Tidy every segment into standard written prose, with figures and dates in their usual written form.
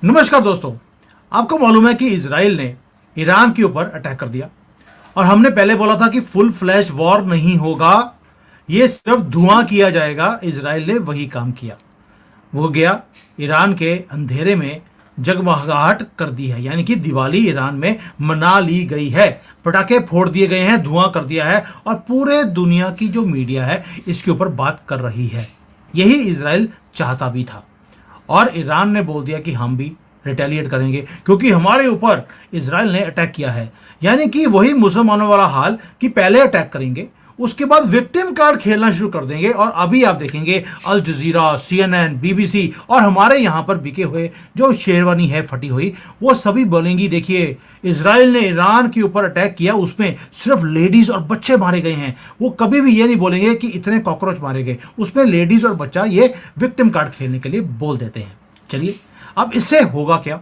नमस्कार दोस्तों। आपको मालूम है कि इजराइल ने ईरान के ऊपर अटैक कर दिया और हमने पहले बोला था कि फुल फ्लैश वॉर नहीं होगा, ये सिर्फ धुआं किया जाएगा। इजराइल ने वही काम किया। वो गया ईरान के अंधेरे में जगमगाहट कर दी है, यानी कि दिवाली ईरान में मना ली गई है। पटाखे फोड़ दिए गए हैं, धुआं कर दिया है और पूरे दुनिया की जो मीडिया है इसके ऊपर बात कर रही है। यही इजराइल चाहता भी था और ईरान ने बोल दिया कि हम भी रिटेलिएट करेंगे क्योंकि हमारे ऊपर इजराइल ने अटैक किया है। यानी कि वही मुसलमानों वाला हाल कि पहले अटैक करेंगे, उसके बाद विक्टिम कार्ड खेलना शुरू कर देंगे। और अभी आप देखेंगे अल जजीरा, CNN, BBC और हमारे यहाँ पर बिके हुए जो शेरवानी है फटी हुई, वो सभी बोलेंगी देखिए इजराइल ने ईरान के ऊपर अटैक किया, उसमें सिर्फ लेडीज और बच्चे मारे गए हैं। वो कभी भी ये नहीं बोलेंगे कि इतने कॉकरोच मारे गए, उसमें लेडीज और बच्चा ये विक्टिम कार्ड खेलने के लिए बोल देते हैं। चलिए अब इससे होगा क्या,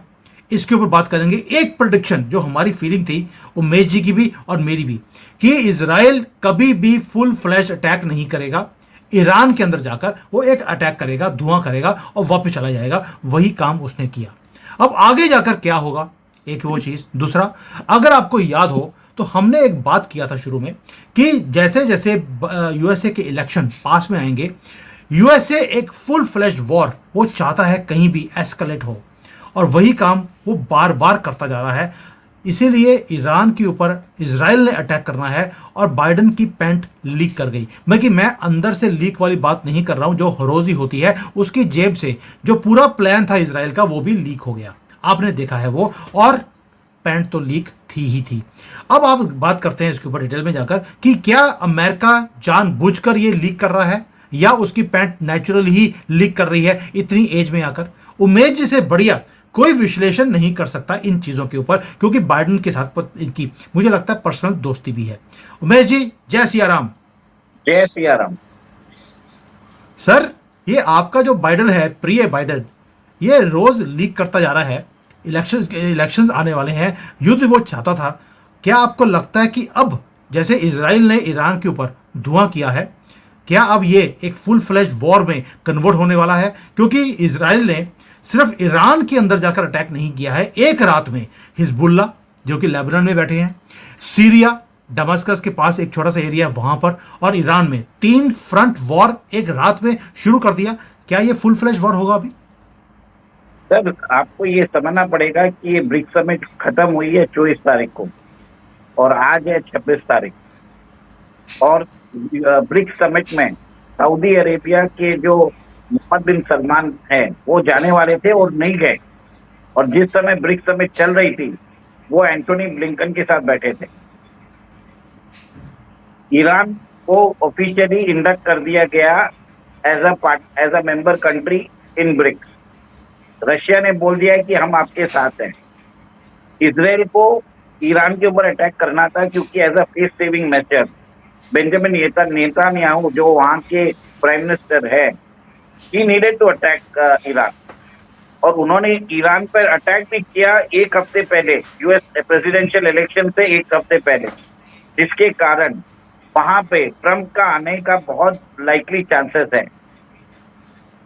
इसके ऊपर बात करेंगे। एक प्रेडिक्शन जो हमारी फीलिंग थी उमेश जी की भी और मेरी भी, कि इजराइल कभी भी फुल फ्लैश अटैक नहीं करेगा। ईरान के अंदर जाकर वो एक अटैक करेगा, धुआं करेगा और वापस चला जाएगा। वही काम उसने किया। अब आगे जाकर क्या होगा, एक वो चीज। दूसरा, अगर आपको याद हो तो हमने एक बात किया था शुरू में कि जैसे जैसे USA के इलेक्शन पास में आएंगे, USA एक फुल फ्लैश्ड वॉर वो चाहता है कहीं भी एस्केलेट हो, और वही काम वो बार बार करता जा रहा है। इसीलिए ईरान के ऊपर इजराइल ने अटैक करना है और बाइडन की पैंट लीक कर गई। मैं अंदर से लीक वाली बात नहीं कर रहा हूं, जो हरोजी होती है उसकी जेब से जो पूरा प्लान था इजराइल का वो भी लीक हो गया। आपने देखा है वो, और पैंट तो लीक थी ही थी। अब आप बात करते हैं इसके ऊपर डिटेल में जाकर कि क्या अमेरिका जानबूझकर ये लीक कर रहा है या उसकी पैंट नेचुरली ही लीक कर रही है इतनी एज में आकर। उमेश जी से बढ़िया कोई विश्लेषण नहीं कर सकता इन चीजों के ऊपर, क्योंकि बाइडन के साथ इनकी मुझे लगता है पर्सनल दोस्ती भी है। उमेश जी, जय सिया राम। जय सिया राम। सर, ये आपका जो बाइडन है, प्रिय बाइडन, ये रोज लीक करता जा रहा है। इलेक्शंस आने वाले हैं, युद्ध वो चाहता था। क्या आपको लगता है कि अब जैसे इजराइल ने ईरान के ऊपर धुआं किया है, क्या अब ये एक फुल फ्लैश वॉर में कन्वर्ट होने वाला है? क्योंकि इजराइल ने सिर्फ ईरान के अंदर जाकर अटैक नहीं किया है, एक रात में हिजबुल्ला जो कि लेबनान में बैठे हैं, सीरिया दमस्कस के पास एक छोटा सा एरिया वहां पर, और ईरान में 3 फ्रंट वॉर एक रात में शुरू कर दिया। क्या ये फुल फ्लैश वॉर होगा अभी? सर, आपको ये समझना पड़ेगा कि ये ब्रिक्स समिट खत्म हुई है 24 तारीख को और आज है 26 तारीख। और ब्रिक्स समिट में सऊदी अरेबिया के जो मोहम्मद बिन सलमान है वो जाने वाले थे और नहीं गए। और जिस समय ब्रिक्स समिट चल रही थी वो एंटोनी ब्लिंकन के साथ बैठे थे। ईरान को ऑफिशियली इंडक्ट कर दिया गया as a member country in BRICS. Russia ने बोल दिया है कि हम आपके साथ हैं। इजराइल को ईरान के ऊपर अटैक करना था क्योंकि as a face saving measure Benjamin Netanyahu जो वहां के प्राइम मिनिस्टर है, he needed to attack Iran. और उन्होंने ईरान पर अटैक भी किया एक हफ्ते पहले, यूएस प्रेसिडेंशियल इलेक्शन से एक हफ्ते पहले, जिसके कारण वहां पे ट्रंप का आने का बहुत लाइकली चांसेस है।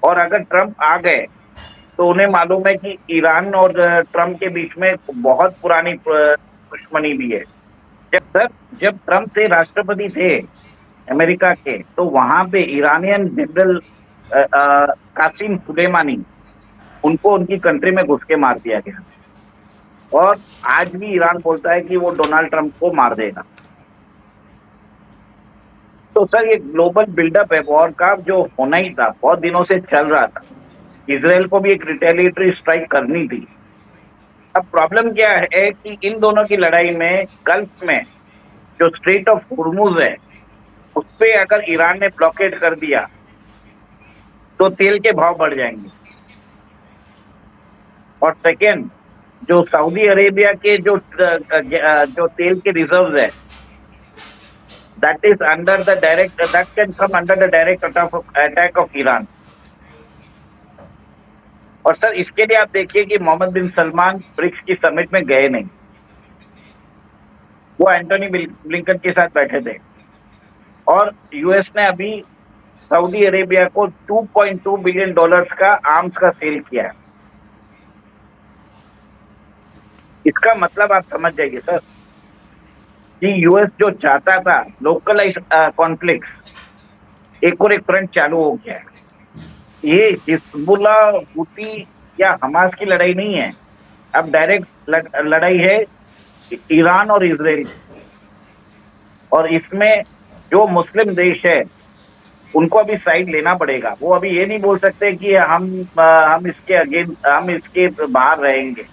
और अगर ट्रंप आ गए तो उन्हें मालूम है कि ईरान और ट्रंप के बीच में बहुत पुरानी दुश्मनी भी है। जब ट्रंप थे राष्ट्रपति थे अमेरिका के, तो वहां पे ईरानियन जनरल कासिम सुलेमानी, उनको उनकी कंट्री में घुस के मार दिया गया। और आज भी ईरान बोलता है कि वो डोनाल्ड ट्रंप को मार देगा। तो सर, ये ग्लोबल बिल्डअप है वॉर का, जो होना ही था, बहुत दिनों से चल रहा था। इजराइल को भी एक रिटेलिएटरी स्ट्राइक करनी थी। अब प्रॉब्लम क्या है कि इन दोनों की लड़ाई में गल्फ में जो स्ट्रेट ऑफ हुर्मुज है उस पे अगर ईरान ने ब्लॉकेड कर दिया तो तेल के भाव बढ़ जाएंगे। और सेकेंड, जो सऊदी अरेबिया के जो तेल के रिजर्व्स है, that is under the direct, that can come under the direct attack of Iran. और सर, इसके लिए आप देखिए कि मोहम्मद बिन सलमान ब्रिक्स की समिट में गए नहीं, वो एंटोनी ब्लिंकन के साथ बैठे थे। और यूएस ने अभी सऊदी अरेबिया को $2.2 बिलियन का आर्म्स का सेल किया है। इसका मतलब आप समझ जाइए सर कि यूएस जो चाहता था लोकलाइज कॉन्फ्लिक्ट, एक और एक फ्रंट चालू हो गया है। ये हिजबुल्ला, हुती या हमास की लड़ाई नहीं है, अब डायरेक्ट लड़ाई है ईरान और इसराइल की। और इसमें जो मुस्लिम देश है उनको अभी साइड लेना पड़ेगा। वो अभी ये नहीं बोल सकते कि हम इसके अगेंस्ट, हम इसके बाहर रहेंगे।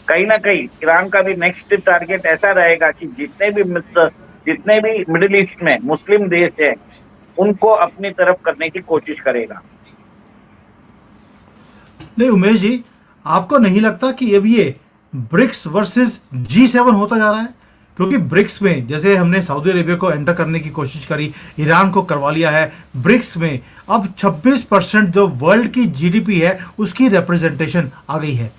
कहीं ना कहीं ईरान का भी नेक्स्ट टारगेट ऐसा रहेगा कि जितने भी मिडिल ईस्ट में मुस्लिम देश है उनको अपनी तरफ करने की कोशिश करेगा। नहीं उमेश जी, आपको नहीं लगता कि अब ये ब्रिक्स वर्सेस G7 होता जा रहा है? क्योंकि ब्रिक्स में जैसे हमने सऊदी अरेबिया को एंटर करने की कोशिश करी, ईरान को करवा लिया है, ब्रिक्स में अब 26% जो वर्ल्ड की जीडीपी है उसकी रिप्रेजेंटेशन आ गई है।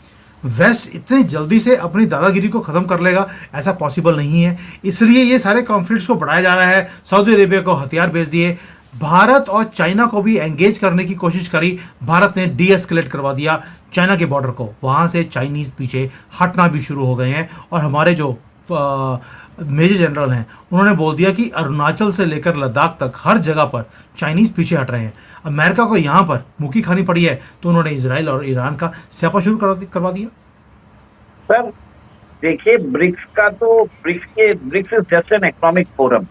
वेस्ट इतनी जल्दी से अपनी दादागिरी को खत्म कर लेगा ऐसा पॉसिबल नहीं है, इसलिए ये सारे कॉन्फ्लिक्ट्स को बढ़ाया जा रहा है। सऊदी अरेबिया को हथियार भेज दिए, भारत और चाइना को भी एंगेज करने की कोशिश करी, भारत ने डी एस्केलेट करवा दिया चाइना के बॉर्डर को, वहां से चाइनीज पीछे हटना भी शुरू हो गए हैं। और हमारे जो मेजर जनरल हैं उन्होंने बोल दिया कि अरुणाचल से लेकर लद्दाख तक हर जगह पर चाइनीज पीछे हट रहे हैं। अमेरिका को यहाँ पर मुक्की खानी पड़ी है तो उन्होंने इसराइल और ईरान का स्यापा शुरू करवा दिया। सर देखिए, BRICS is just an economic forum,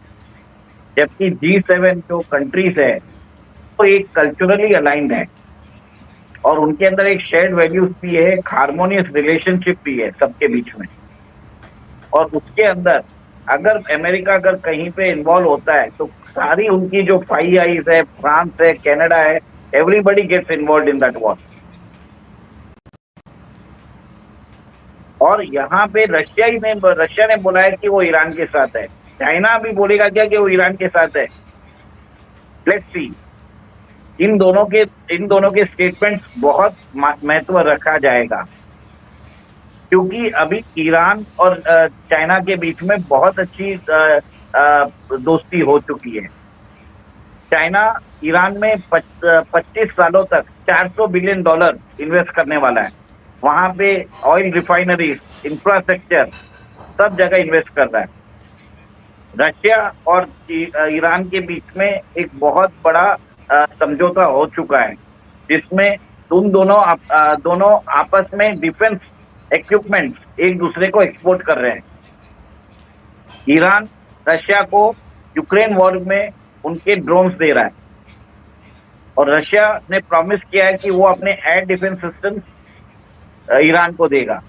जबकि G7 जो कंट्रीज है वो एक कल्चरली अलाइंड है और उनके अंदर एक शेयर्ड वैल्यूज भी है, एक हार्मोनियस रिलेशनशिप भी है सबके बीच में। और उसके अंदर अगर अमेरिका अगर कहीं पे इन्वॉल्व होता है तो सारी उनकी जो फाइव आईज है, फ्रांस है, कनाडा है, everybody gets involve in that war. और यहाँ पे रशिया ने बोला है कि वो ईरान के साथ है, चाइना भी बोलेगा क्या कि वो ईरान के साथ है। लेट्स सी, इन दोनों के स्टेटमेंट्स बहुत महत्व रखा जाएगा, क्योंकि अभी ईरान और चाइना के बीच में बहुत अच्छी दोस्ती हो चुकी है। चाइना ईरान में 25 सालों तक $400 बिलियन इन्वेस्ट करने वाला है। वहां पे ऑयल रिफाइनरीज, इंफ्रास्ट्रक्चर, सब जगह इन्वेस्ट कर रहा है। रशिया और ईरान के बीच में एक बहुत बड़ा समझौता हो चुका है, जिसमें दोनों आपस में डिफेंस इक्विपमेंट्स एक दूसरे को एक्सपोर्ट कर रहे हैं। ईरान रशिया को यूक्रेन वॉर में उनके ड्रोन्स दे रहा है और रशिया ने प्रॉमिस किया है कि वो अपने एयर डिफेंस सिस्टम ईरान को देगा।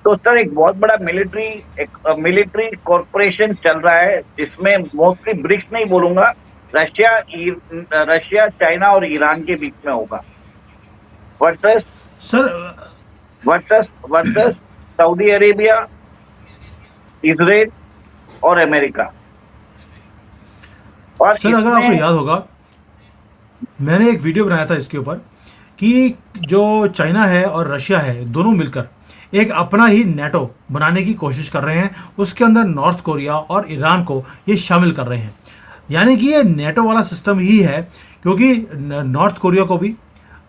तो सर एक बहुत बड़ा मिलिट्री कॉर्पोरेशन चल रहा है, जिसमें मोस्टली ब्रिक्स नहीं बोलूंगा, रशिया, चाइना और ईरान के बीच में होगा वर्सेस सऊदी अरेबिया, इजराइल और अमेरिका। और सर अगर आपको याद होगा मैंने एक वीडियो बनाया था इसके ऊपर कि जो चाइना है और रशिया है दोनों मिलकर एक अपना ही नेटो बनाने की कोशिश कर रहे हैं, उसके अंदर नॉर्थ कोरिया और ईरान को ये शामिल कर रहे हैं। यानी कि ये नेटो वाला सिस्टम ही है, क्योंकि नॉर्थ कोरिया को भी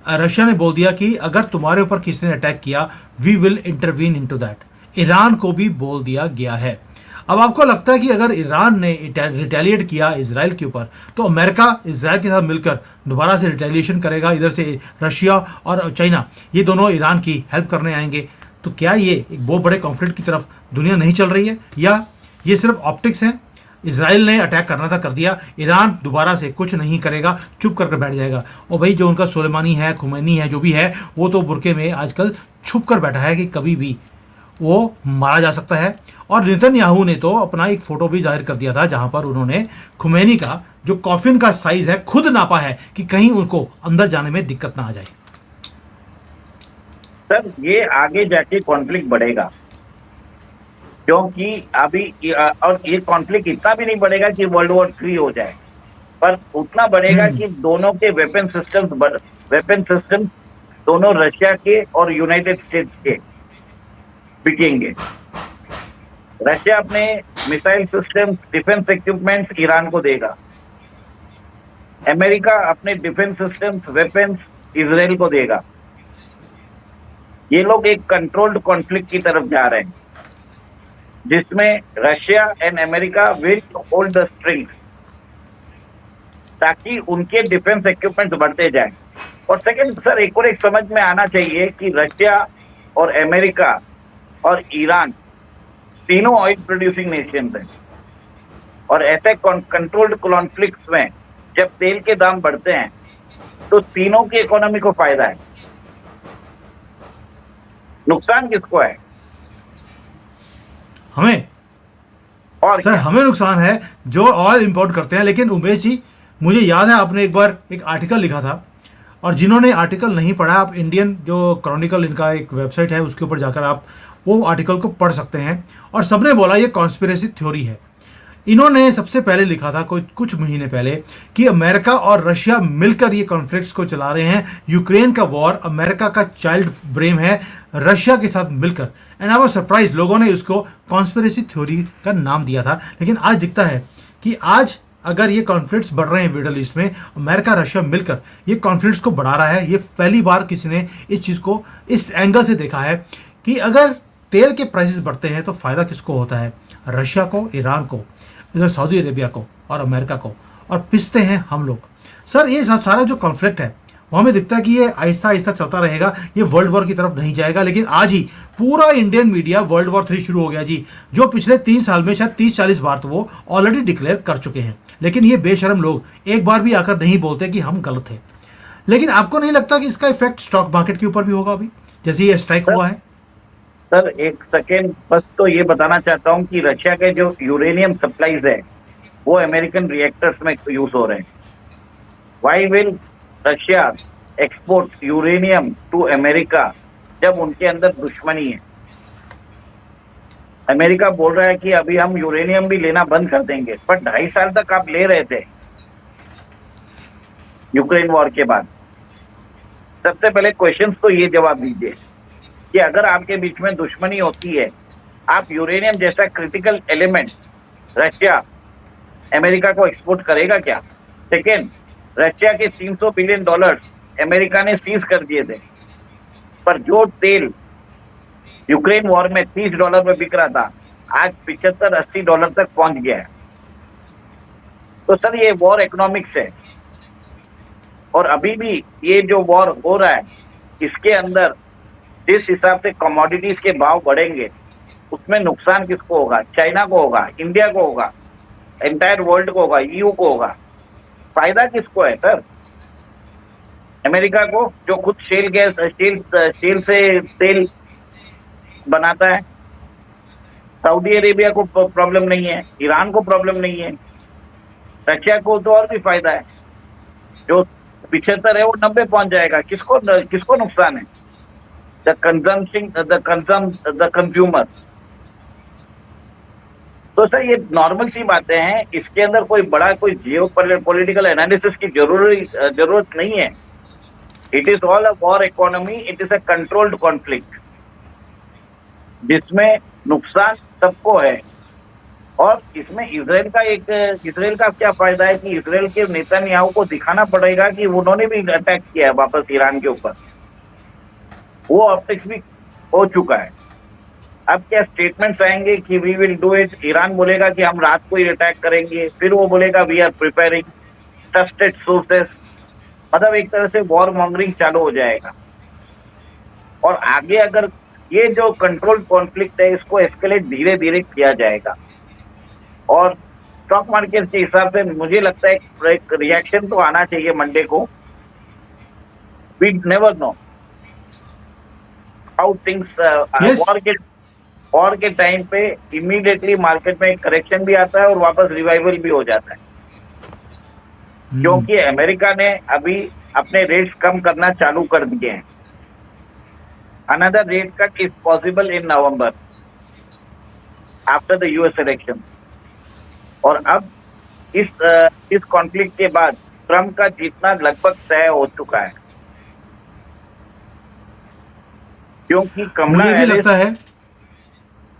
रशिया ने बोल दिया कि अगर तुम्हारे ऊपर किसी ने अटैक किया we will intervene into that. Iran को भी बोल दिया गया है। अब आपको लगता है कि अगर ईरान ने रिटेलिएट किया इसराइल के ऊपर तो अमेरिका इसराइल के साथ मिलकर दोबारा से रिटेलिएशन करेगा, इधर से रशिया और चाइना ये दोनों ईरान की हेल्प करने आएंगे। तो क्या ये एक बहुत बड़े कॉन्फ्लिक्ट की तरफ दुनिया नहीं चल रही है, या ये सिर्फ ऑप्टिक्स है? इसराइल ने अटैक करना था कर दिया, ईरान दोबारा से कुछ नहीं करेगा, चुप करके बैठ जाएगा। और भाई जो उनका सुलेमानी है, खुमैनी है, जो भी है, वो तो बुरके में आजकल छुप कर बैठा है कि कभी भी वो मारा जा सकता है। और नेतन्याहू ने तो अपना एक फोटो भी जाहिर कर दिया था जहां पर उन्होंने खुमैनी का जो कॉफिन का साइज है खुद नापा है कि कहीं उनको अंदर जाने में दिक्कत ना आ जाए। सर ये आगे जाके कॉन्फ्लिक्ट बढ़ेगा, क्योंकि अभी और ये कॉन्फ्लिक्ट इतना भी नहीं बढ़ेगा कि वर्ल्ड वॉर 3 हो जाए, पर उतना बढ़ेगा कि दोनों के वेपन सिस्टम दोनों रशिया के और यूनाइटेड स्टेट्स के बिकेंगे। रशिया अपने missile system, defence equipments Iran को देगा, अमेरिका अपने डिफेंस सिस्टम्स, वेपन्स इसराइल को देगा। ये लोग एक कंट्रोल्ड कॉन्फ्लिक्ट की तरफ जा रहे हैं, जिसमें Russia and America will hold the strings, ताकि उनके डिफेंस इक्विपमेंट्स बढ़ते जाएं। और सेकंड सर, एक समझ में आना चाहिए कि रशिया और अमेरिका और ईरान तीनों ऑयल प्रोड्यूसिंग नेशंस हैं, और ऐसे कंट्रोल्ड कॉन्फ्लिक्ट्स में जब तेल के दाम बढ़ते हैं तो तीनों की इकोनॉमी को फायदा है। नुकसान किसको है? हमें। और सर हमें नुकसान है जो ऑयल इंपोर्ट करते हैं। लेकिन उमेश जी, मुझे याद है आपने एक बार एक आर्टिकल लिखा था, और जिन्होंने आर्टिकल नहीं पढ़ा, आप इंडियन जो क्रॉनिकल इनका एक वेबसाइट है उसके ऊपर जाकर आप वो आर्टिकल को पढ़ सकते हैं। और सबने बोला ये कॉन्स्पिरेसी थ्योरी है। इन्होंने सबसे पहले लिखा था कुछ महीने पहले कि अमेरिका और रशिया मिलकर ये कॉन्फ्लिक्ट्स को चला रहे हैं। यूक्रेन का वॉर अमेरिका का चाइल्ड ब्रेम है, रशिया के साथ मिलकर। एंड आई वाज सरप्राइज, लोगों ने इसको कॉन्स्पिरेसी थ्योरी का नाम दिया था। लेकिन आज दिखता है कि आज अगर ये कॉन्फ्लिक्ट्स बढ़ रहे हैं मिडल ईस्ट में, अमेरिका रशिया मिलकर ये कॉन्फ्लिक्ट्स को बढ़ा रहा है। ये पहली बार किसी ने इस चीज़ को इस एंगल से देखा है कि अगर तेल के प्राइसेस बढ़ते हैं तो फ़ायदा किसको होता है? रशिया को, ईरान को, इधर सऊदी अरेबिया को और अमेरिका को, और पिसते हैं हम लोग। सर ये सारा जो कॉन्फ्लिक्ट है वो हमें दिखता है कि ये आहिस्ता आहिस्ता चलता रहेगा, ये वर्ल्ड वॉर की तरफ नहीं जाएगा। लेकिन आज ही पूरा इंडियन मीडिया वर्ल्ड वॉर 3 शुरू हो गया जी, जो पिछले 3 साल में शायद 30-40 बार तो वो ऑलरेडी डिक्लेयर कर चुके हैं। लेकिन ये बेशरम लोग एक बार भी आकर नहीं बोलते कि हम गलत हैं। लेकिन आपको नहीं लगता कि इसका इफेक्ट स्टॉक मार्केट के ऊपर भी होगा अभी, जैसे ये स्ट्राइक हुआ है? सर एक सेकेंड, बस तो ये बताना चाहता हूँ कि रशिया के जो यूरेनियम सप्लाईज है वो अमेरिकन रिएक्टर्स में यूज हो रहे हैं। Why will Russia export uranium to America जब उनके अंदर दुश्मनी है? अमेरिका बोल रहा है कि अभी हम यूरेनियम भी लेना बंद कर देंगे, पर 2.5 साल तक आप ले रहे थे यूक्रेन वॉर के बाद। सबसे पहले क्वेश्चंस तो ये जवाब दीजिए कि अगर आपके बीच में दुश्मनी होती है, आप यूरेनियम जैसा क्रिटिकल एलिमेंट रशिया अमेरिका को एक्सपोर्ट करेगा क्या? सेकेंड, रशिया के $300 बिलियन अमेरिका ने सीज कर दिए थे, पर जो तेल यूक्रेन वॉर में $30 में बिक रहा था आज $75-80 तक पहुंच गया है। तो सर ये वॉर इकोनॉमिक्स है, और अभी भी ये जो वॉर हो रहा है इसके अंदर जिस हिसाब से कमोडिटीज के भाव बढ़ेंगे उसमें नुकसान किसको होगा? चाइना को होगा, इंडिया को होगा, एंटायर वर्ल्ड को होगा, ईयू को होगा। फायदा किसको है सर? अमेरिका को, जो खुद शेल से तेल बनाता है। सऊदी अरेबिया को प्रॉब्लम नहीं है, ईरान को प्रॉब्लम नहीं है, रशिया को तो और भी फायदा है। जो 75 है वो 90 पहुंच जाएगा। किसको नुकसान है? The consumer. तो सर ये नॉर्मल सी बातें हैं, इसके अंदर कोई बड़ा कोई जियोपॉलिटिकल एनालिसिस की जरूरत नहीं है। It is all a war economy, it is a controlled conflict जिसमें नुकसान सबको है। और इसमें इसराइल का क्या फायदा है कि इसराइल के नेतन्याहू को दिखाना पड़ेगा कि उन्होंने भी अटैक किया है वापस ईरान के ऊपर। वो ऑप्टिक्स भी हो चुका है। अब क्या स्टेटमेंट्स आएंगे कि we will do it? Iran बोलेगा कि हम रात को ही अटैक करेंगे, फिर वो बोलेगा we are preparing, trusted sources. मतलब एक तरह से वॉर मॉन्गरिंग चालू हो जाएगा। और आगे अगर ये जो कंट्रोल कॉन्फ्लिक्ट है इसको एस्केलेट धीरे धीरे किया जाएगा। और स्टॉक मार्केट के हिसाब से मुझे लगता है एक रिएक्शन तो आना चाहिए मंडे को। We never know how things. War के टाइम पे इमीडिएटली मार्केट में एक करेक्शन भी आता है और वापस रिवाइवल भी हो जाता है, क्योंकि अमेरिका ने अभी अपने रेट्स कम करना चालू कर दिए हैं। Another rate cut is possible in November after the US election. और अब इस कॉन्फ्लिक्ट के बाद ट्रम्प का जीतना लगभग तय हो चुका है, क्योंकि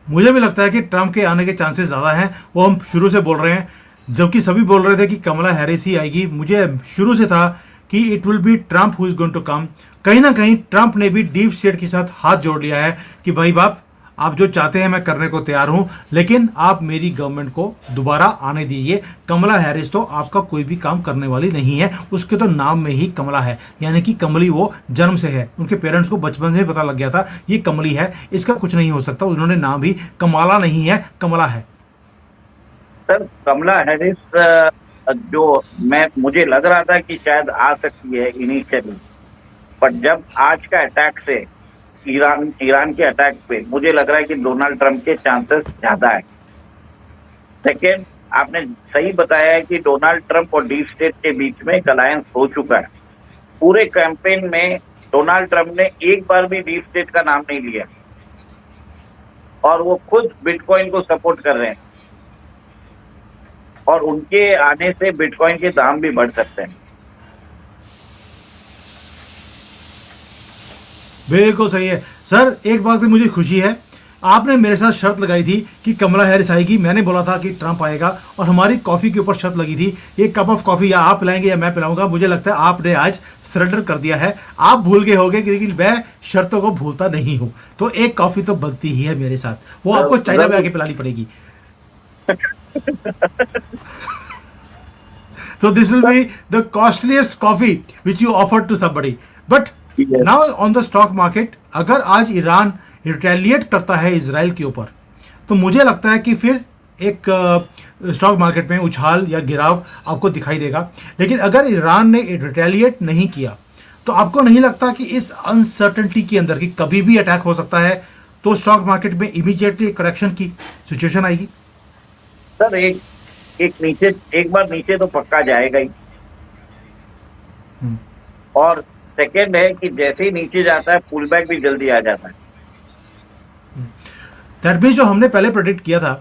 मुझे भी लगता है कि ट्रम्प के आने के चांसेस ज़्यादा हैं। वो हम शुरू से बोल रहे हैं, जबकि सभी बोल रहे थे कि कमला हैरिस ही आएगी। मुझे शुरू से था कि it will be Trump who is going to come. कहीं ना कहीं ट्रंप ने भी डीप स्टेट के साथ हाथ जोड़ लिया है कि भाई बाप, आप जो चाहते हैं मैं करने को तैयार हूं, लेकिन आप मेरी गवर्नमेंट को दोबारा आने दीजिए। कमला हैरिस तो आपका कोई भी काम करने वाली नहीं है, उसके तो नाम में ही कमला है, यानी कि कमली वो जन्म से है। उनके पेरेंट्स को बचपन से ही पता लग गया था ये कमली है, इसका कुछ नहीं हो सकता। उन्होंने नाम भी कमाला नहीं है, कमला है। सर कमला हैरिस जो मुझे लग रहा था कि शायद आ सकती है इनिशियली, पर जब आज का अटैक से ईरान के अटैक पे मुझे लग रहा है कि डोनाल्ड ट्रंप के चांसेस ज्यादा है। सेकेंड, आपने सही बताया है कि डोनाल्ड ट्रंप और डीप स्टेट के बीच में एक अलायंस हो चुका है। पूरे कैंपेन में डोनाल्ड ट्रंप ने एक बार भी डीप स्टेट का नाम नहीं लिया और वो खुद बिटकॉइन को सपोर्ट कर रहे हैं, और उनके आने से बिटकॉइन के दाम भी बढ़ सकते हैं। बिल्कुल सही है सर। एक बात की मुझे खुशी है, आपने मेरे साथ शर्त लगाई थी कि कमला हैरिस आएगी, मैंने बोला था कि ट्रंप आएगा, और हमारी कॉफ़ी के ऊपर शर्त लगी थी, एक कप ऑफ कॉफ़ी या आप पिलाएंगे या मैं पिलाऊंगा। मुझे लगता है आपने आज सरेंडर कर दिया है। आप भूल गए होंगे, लेकिन मैं शर्तों को भूलता नहीं हूं, तो एक कॉफ़ी तो बनती ही है मेरे साथ, वो आपको चाइना में आके पिलानी पड़ेगी। So this will be the costliest coffee which you offered to somebody. But Yes. now on the stock market, अगर आज ईरान रिटेलिएट करता है इजराइल के ऊपर, तो मुझे लगता है कि फिर एक स्टॉक मार्केट में उछाल या गिराव आपको दिखाई देगा। लेकिन अगर ईरान ने रिटेलिएट नहीं किया, तो आपको नहीं लगता कि इस अनसर्टेनिटी के अंदर कि कभी भी अटैक हो सकता है, तो स्टॉक मार्केट में इमीडिएटली करेक्शन की सिचुएशन आएगी? सर एक बार नीचे तो पक्का जाएगा ही, और सेकेंड है कि जैसे ही नीचे जाता है पुल बैक भी जल्दी आ जाता है। दैट मीन्स जो हमने पहले प्रेडिक्ट किया था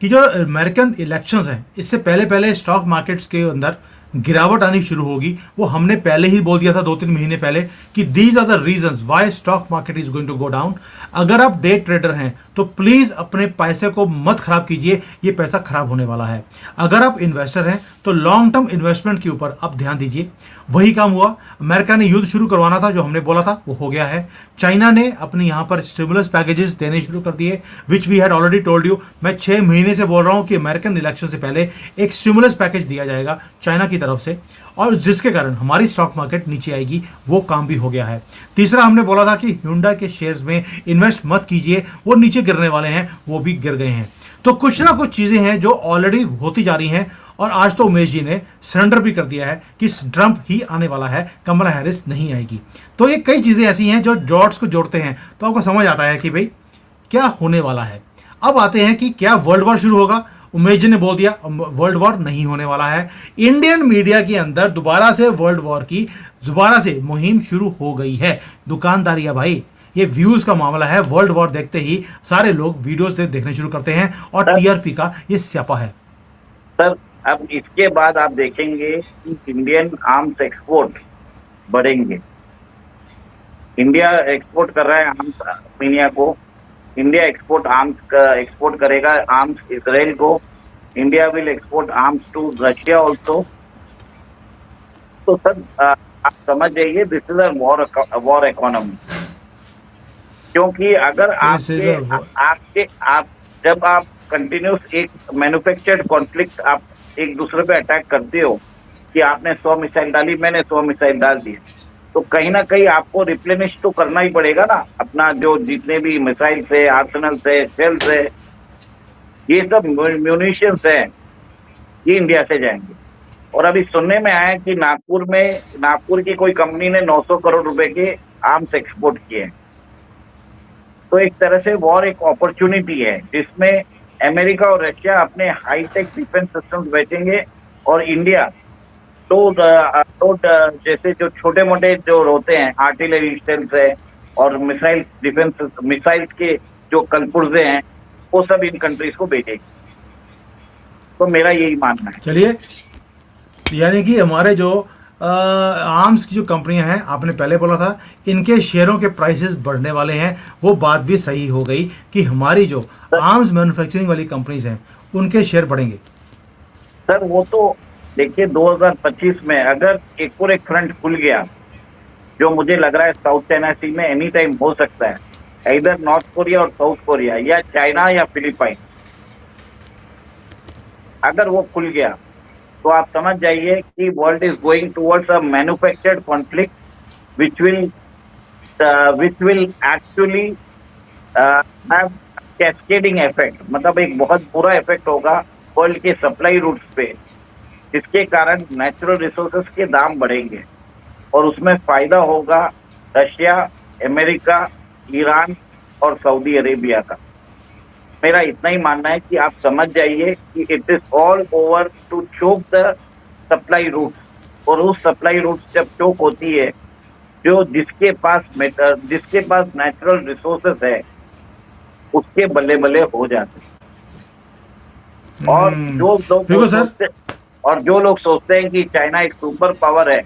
कि जो अमेरिकन इलेक्शंस हैं, इससे पहले पहले स्टॉक मार्केट्स के अंदर गिरावट आनी शुरू होगी, वो हमने पहले ही बोल दिया था 2-3 महीने पहले कि these are the reasons why stock market is going to go down. अगर आप डे ट्रेडर हैं तो प्लीज अपने पैसे को मत खराब कीजिए, ये पैसा खराब होने वाला है। अगर आप इन्वेस्टर हैं तो लॉन्ग टर्म इन्वेस्टमेंट के ऊपर आप ध्यान दीजिए। वही काम हुआ, अमेरिका ने युद्ध शुरू करवाना था, जो हमने बोला था वो हो गया है। चाइना ने अपने यहाँ पर स्टिमुलस पैकेजेस देने शुरू कर दिए, which we had already told you. मैं 6 महीने से बोल रहा हूँ कि अमेरिकन इलेक्शन से पहले एक स्टिमुलस पैकेज दिया जाएगा चाइना की तरफ से, और जिसके कारण हमारी स्टॉक मार्केट नीचे आएगी। वो काम भी हो गया है। तीसरा, हमने बोला था कि Hyundai के शेयर्स में इन्वेस्ट मत कीजिए, वो नीचे गिरने वाले हैं, वो भी गिर गए हैं। तो कुछ ना कुछ चीजें हैं जो ऑलरेडी होती जा रही हैं, और आज तो उमेश जी ने सरेंडर भी कर दिया है कि ट्रंप ही आने वाला है, कमला हैरिस नहीं आएगी। तो ये कई चीजें ऐसी हैं जो डॉट्स को जोड़ते हैं तो आपको समझ आता है कि भाई क्या होने वाला है। अब आते हैं कि क्या वर्ल्ड वॉर शुरू होगा। उमेश जी ने बोल दिया वर्ल्ड वॉर नहीं होने वाला है। इंडियन मीडिया के अंदर दोबारा से वर्ल्ड वॉर की दोबारा से मुहिम शुरू हो गई है। दुकानदारी है भाई, ये व्यूज का मामला है। वर्ल्ड वॉर देखते ही सारे लोग वीडियोस देखने शुरू करते हैं, और टीआरपी का ये स्यापा है। सर अब इसके बाद आप देखेंगे कि इंडियन आर्म्स एक्सपोर्ट बढ़ेंगे। इंडिया एक्सपोर्ट कर रहा है आर्म्स अर्मेनिया को, इंडिया एक्सपोर्ट करेगा आर्म्स इसराइल को, India will export arms to Russia also. तो सर आप समझ जाइए, this is a war economy. क्योंकि अगर जब आप कंटिन्यूस एक मैन्युफैक्चर्ड कॉन्फ्लिक्ट आप एक दूसरे पे अटैक करते हो कि आपने 100 मिसाइल डाली, मैंने 100 मिसाइल डाल दी, तो कहीं ना कहीं आपको रिप्लेनिश तो करना ही पड़ेगा ना। अपना जो जितने भी मिसाइल है, आर्सेनल है, शेल्स है, ये सब म्यूनिशंस है, ये इंडिया से जाएंगे। और अभी सुनने में आया कि नागपुर की कोई कंपनी ने 900 करोड़ रुपए के आर्म्स एक्सपोर्ट किए हैं। तो एक तरह से वॉर एक अपॉर्चुनिटी है जिसमें अमेरिका और रशिया अपने हाईटेक डिफेंस सिस्टम्स बेचेंगे, और इंडिया तो जैसे जो छोटे मोटे जो होते हैं आर्टिलरी सिस्टम्स है और मिसाइल्स के जो कलपुर्जे हैं, वो सब इन कंट्रीज को बेचेगी। तो मेरा यही मानना है। चलिए, यानी कि हमारे जो आर्म्स की जो कंपनियां हैं, आपने पहले बोला था इनके शेयरों के प्राइसेस बढ़ने वाले हैं, वो बात भी सही हो गई कि हमारी जो आर्म्स मैन्युफैक्चरिंग वाली कंपनीज हैं उनके शेयर बढ़ेंगे। सर वो तो देखिए 2025 में अगर एक फ्रंट खुल गया जो मुझे लग रहा है साउथ चाइना सी में एनी टाइम हो सकता है, इधर नॉर्थ कोरिया और साउथ कोरिया या चाइना या फिलीपाइन, अगर वो खुल गया तो आप समझ जाइए कि world is going towards a manufactured conflict which will actually have cascading effect, मतलब एक बहुत बुरा इफेक्ट होगा वर्ल्ड के सप्लाई रूट्स पे, जिसके कारण नेचुरल रिसोर्सेस के दाम बढ़ेंगे और उसमें फायदा होगा रशिया, अमेरिका, ईरान और सऊदी अरेबिया का। मेरा इतना ही मानना है कि आप समझ जाइए कि it is all over to choke the supply routes, और उस सप्लाई रूट्स जब चोक होती है, जो जिसके पास नेचुरल रिसोर्सेस है उसके बल्ले बल्ले हो जाते हैं। और बिल्कुल सर। जो लोग सोचते हैं कि चाइना एक सुपर पावर है,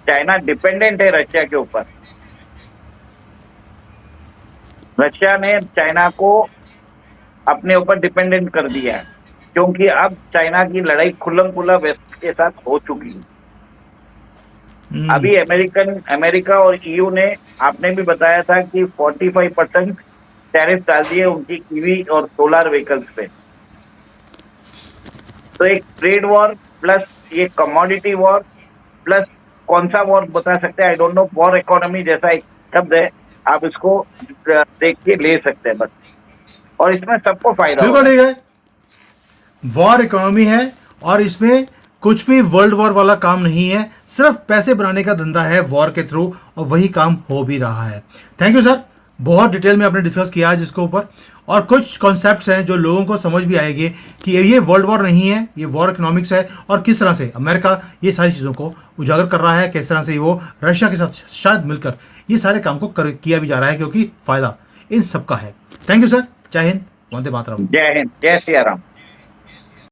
चाइना डिपेंडेंट है रशिया के ऊपर। रशिया ने चाइना को अपने ऊपर डिपेंडेंट कर दिया है, क्योंकि अब चाइना की लड़ाई खुल्लम खुल्ला वेस्ट के साथ हो चुकी है। अभी अमेरिका और ईयू ने, आपने भी बताया था कि 45% टैरिफ डाल दिए उनकी ईवी और सोलर व्हीकल्स पे। तो एक ट्रेड वॉर प्लस ये कमोडिटी वॉर प्लस कौन सा वॉर बता सकते हैं, I don't know, war economy जैसा एक शब्द है, आप इसको देख के ले सकते हैं बस, और इसमें सबको फायदा बिल्कुल ठीक है, वॉर इकोनॉमी है और इसमें कुछ भी वर्ल्ड वॉर वाला काम नहीं है, सिर्फ पैसे बनाने का धंधा है वॉर के थ्रू, और वही काम हो भी रहा है। थैंक यू सर, बहुत डिटेल में आपने डिस्कस किया आज इसके ऊपर, और कुछ कॉन्सेप्ट्स हैं जो लोगों को समझ भी आएंगे कि ये वर्ल्ड वॉर नहीं है, ये वॉर इकोनॉमिक्स है, और किस तरह से अमेरिका ये सारी चीज़ों को उजागर कर रहा है, किस तरह से वो रशिया के साथ शायद मिलकर ये सारे काम को किया भी जा रहा है, क्योंकि फायदा इन सबका है। थैंक यू सर, जय हिंद, वंदे मातरम। जय हिंद, जय सिया राम।